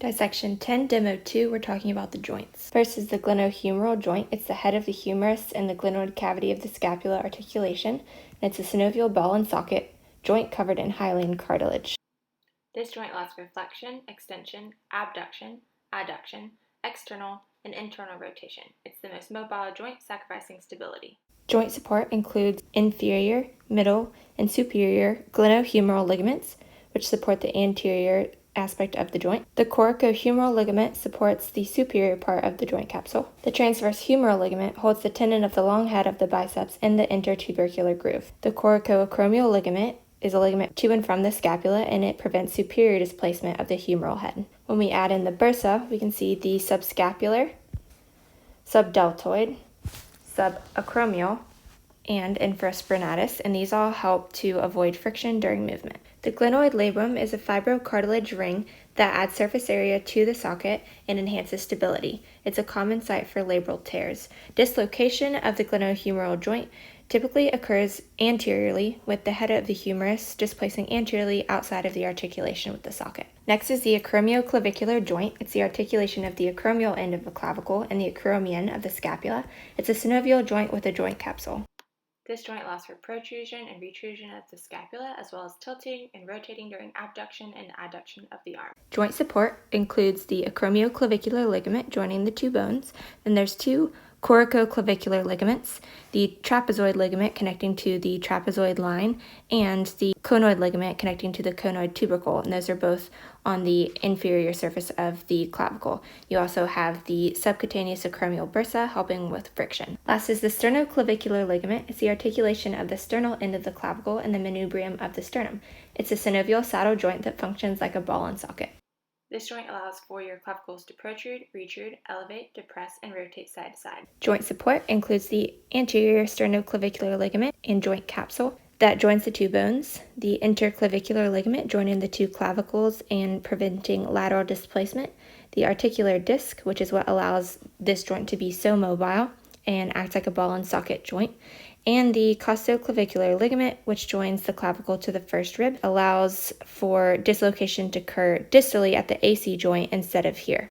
Dissection 10, Demo 2, we're talking about the joints. First is the glenohumeral joint. It's the head of the humerus and the glenoid cavity of the scapula articulation, and it's a synovial ball and socket joint covered in hyaline cartilage. This joint allows for flexion, extension, abduction, adduction, external, and internal rotation. It's the most mobile joint, sacrificing stability. Joint support includes inferior, middle, and superior glenohumeral ligaments, which support the anterior aspect of the joint. The coracohumeral ligament supports the superior part of the joint capsule. The transverse humeral ligament holds the tendon of the long head of the biceps in the intertubercular groove. The coracoacromial ligament is a ligament to and from the scapula, and it prevents superior displacement of the humeral head. When we add in the bursa, we can see the subscapular, subdeltoid, subacromial, and infraspinatus, and these all help to avoid friction during movement. The glenoid labrum is a fibrocartilage ring that adds surface area to the socket and enhances stability. It's a common site for labral tears. Dislocation of the glenohumeral joint typically occurs anteriorly, with the head of the humerus displacing anteriorly outside of the articulation with the socket. Next is the acromioclavicular joint. It's the articulation of the acromial end of the clavicle and the acromion of the scapula. It's a synovial joint with a joint capsule. This joint allows for protrusion and retrusion of the scapula, as well as tilting and rotating during abduction and adduction of the arm. Joint support includes the acromioclavicular ligament joining the two bones. Then there's two coracoclavicular ligaments, the trapezoid ligament connecting to the trapezoid line, and the conoid ligament connecting to the conoid tubercle, and those are both on the inferior surface of the clavicle. You also have the subcutaneous acromial bursa helping with friction. Last is the sternoclavicular ligament. It's the articulation of the sternal end of the clavicle and the manubrium of the sternum. It's a synovial saddle joint that functions like a ball and socket. This joint allows for your clavicles to protrude, retrude, elevate, depress, and rotate side to side. Joint support includes the anterior sternoclavicular ligament and joint capsule that joins the two bones, the interclavicular ligament joining the two clavicles and preventing lateral displacement, the articular disc, which is what allows this joint to be so mobile and acts like a ball and socket joint, and the costoclavicular ligament, which joins the clavicle to the first rib, allows for dislocation to occur distally at the AC joint instead of here.